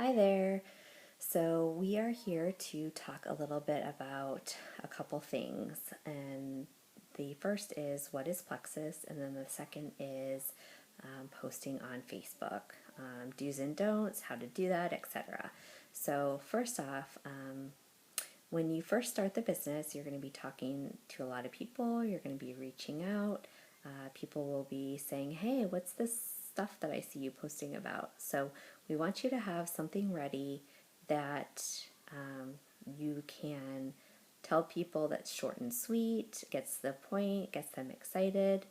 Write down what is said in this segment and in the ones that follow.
Hi there. So, we are here to talk a little bit about a couple things. And the first is what is plexus, and then the second is posting on Facebook, do's and don'ts, how to do that, etc. So, first off, when you first start the business, you're going to be talking to a lot of people, you're going to be reaching out. People will be saying, hey, what's this stuff that I see you posting about? So we want you to have something ready that you can tell people that's short and sweet, gets to the point, gets them excited,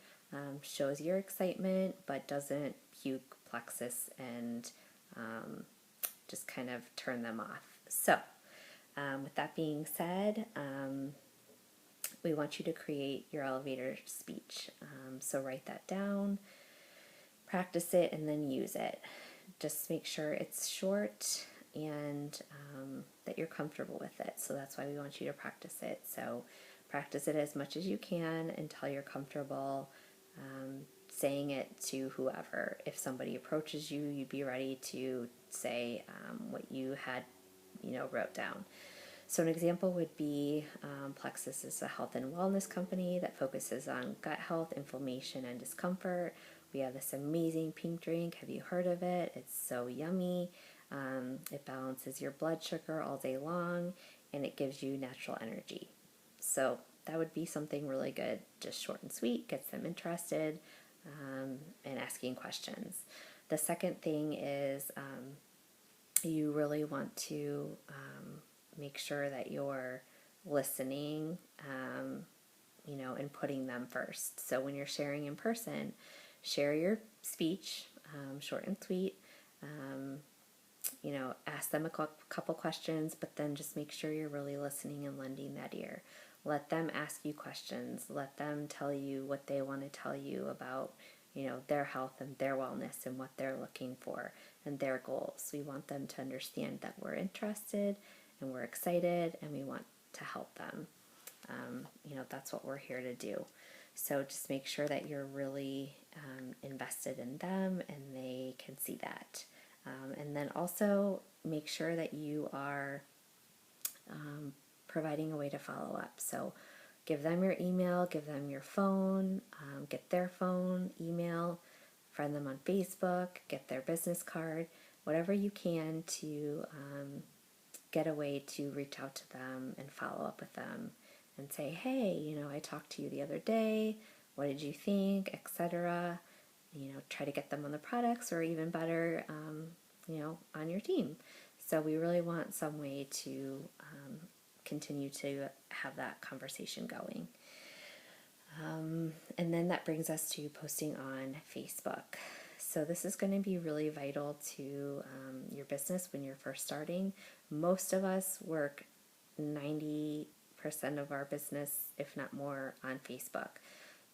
shows your excitement, but doesn't puke plexus and just kind of turn them off. So with that being said, we want you to create your elevator speech. So write that down, practice it, and then use it. Just make sure it's short and that you're comfortable with it. So that's why we want you to practice it. So practice it as much as you can until you're comfortable saying it to whoever. If somebody approaches you, you'd be ready to say what you had, wrote down. So an example would be Plexus is a health and wellness company that focuses on gut health, inflammation, and discomfort. We have this amazing pink drink. Have you heard of it? It's so yummy. It balances your blood sugar all day long, and it gives you natural energy. So that would be something really good, just short and sweet, gets them interested and asking questions. The second thing is you really want to make sure that you're listening, and putting them first. So when you're sharing in person, share your speech, short and sweet. Ask them a couple questions, but then just make sure you're really listening and lending that ear. Let them ask you questions. Let them tell you what they want to tell you about, their health and their wellness and what they're looking for and their goals. We want them to understand that we're interested and we're excited and we want to help them. That's what we're here to do. So just make sure that you're really invested in them and they can see that. And then also make sure that you are providing a way to follow up. So give them your email, give them your phone, get their phone, email, friend them on Facebook, get their business card, whatever you can to get a way to reach out to them and follow up with them and say, hey, I talked to you the other day, what did you think, etc. Try to get them on the products or even better, on your team. So we really want some way to continue to have that conversation going. And then that brings us to posting on Facebook. So this is going to be really vital to your business when you're first starting. Most of us work 90% of our business, if not more, on Facebook.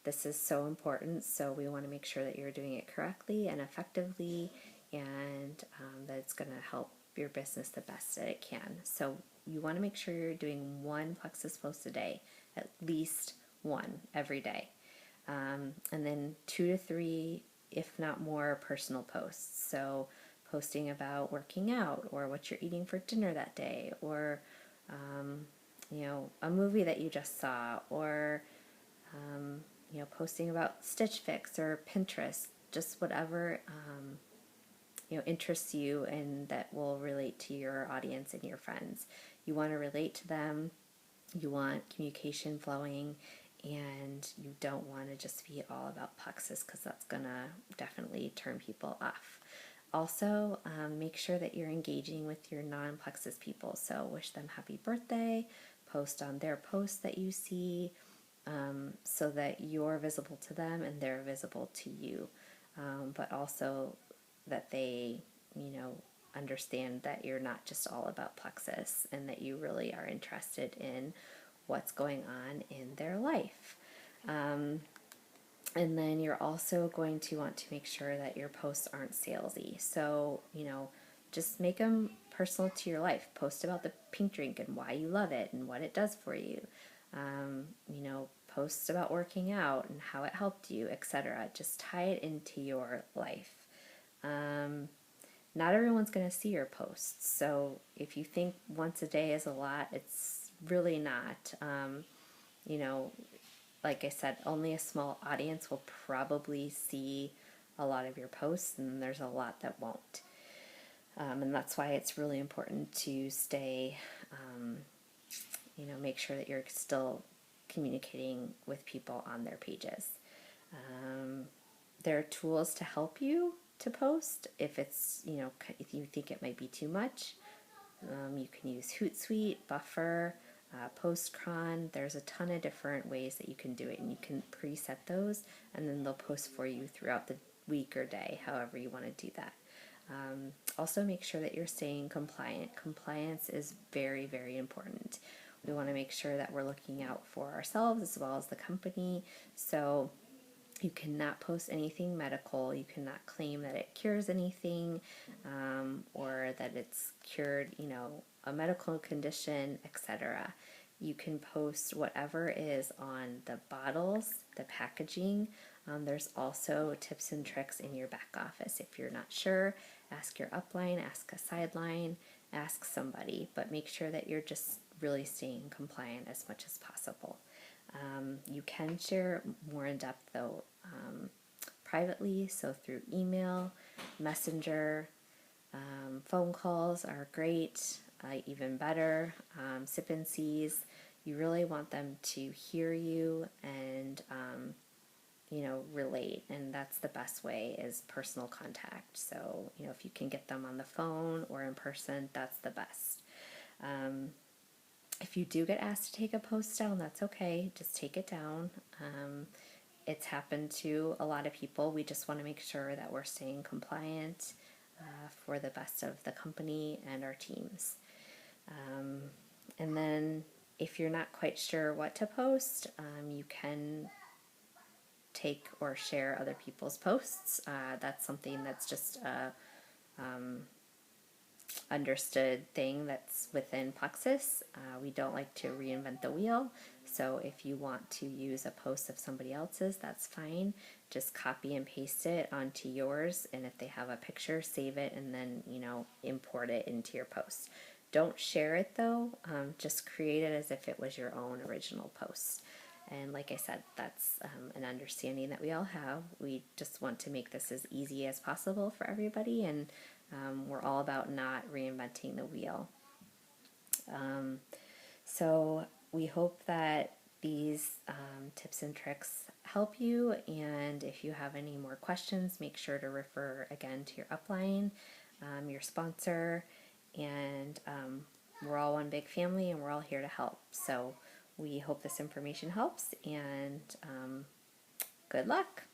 This is so important, so we want to make sure that you're doing it correctly and effectively, and that it's going to help your business the best that it can. So you want to make sure you're doing one Plexus post a day, at least one every day. And then 2 to 3, if not more, personal posts. So posting about working out or what you're eating for dinner that day, or a movie that you just saw, or posting about Stitch Fix or Pinterest, just whatever interests you and that will relate to your audience and your friends. You want to relate to them, you want communication flowing, and you don't want to just be all about plexus because that's going to definitely turn people off. Also, make sure that you're engaging with your non-plexus people. So wish them happy birthday, post on their posts that you see, so that you're visible to them and they're visible to you. But also that they, understand that you're not just all about plexus and that you really are interested in what's going on in their life. And then you're also going to want to make sure that your posts aren't salesy. So, just make them personal to your life. Post about the pink drink and why you love it and what it does for you. Post about working out and how it helped you, etc. Just tie it into your life. not everyone's going to see your posts. So if you think once a day is a lot, it's really not. You know, like I said, only a small audience will probably see a lot of your posts, and there's a lot that won't. And that's why it's really important to stay, make sure that you're still communicating with people on their pages. There are tools to help you to post if it's, if you think it might be too much. You can use Hootsuite, Buffer, Postcron. There's a ton of different ways that you can do it, and you can preset those, and then they'll post for you throughout the week or day, however you want to do that. Also, make sure that you're staying compliant. Compliance is very, very important. We want to make sure that we're looking out for ourselves as well as the company. So you cannot post anything medical. You cannot claim that it cures anything, or that it's cured, a medical condition, etc. You can post whatever is on the bottles, the packaging. There's also tips and tricks in your back office. If you're not sure, ask your upline, ask a sideline, ask somebody, but make sure that you're just really staying compliant as much as possible. You can share more in depth though privately, so through email, messenger, phone calls are great, even better. Sip and sees, you really want them to hear you and relate, and that's the best way is personal contact. So if you can get them on the phone or in person, that's the best. If you do get asked to take a post down, that's okay. Just take it down. It's happened to a lot of people. We just want to make sure that we're staying compliant for the best of the company and our teams. And then if you're not quite sure what to post, you can take or share other people's posts. That's something that's just a understood thing that's within Plexus. We don't like to reinvent the wheel, so if you want to use a post of somebody else's, that's fine. Just copy and paste it onto yours, and if they have a picture, save it and then import it into your post. Don't share it though, just create it as if it was your own original post. And like I said, that's an understanding that we all have. We just want to make this as easy as possible for everybody, and we're all about not reinventing the wheel. So we hope that these tips and tricks help you, and if you have any more questions, make sure to refer again to your upline, your sponsor, and we're all one big family and we're all here to help. So we hope this information helps, and good luck.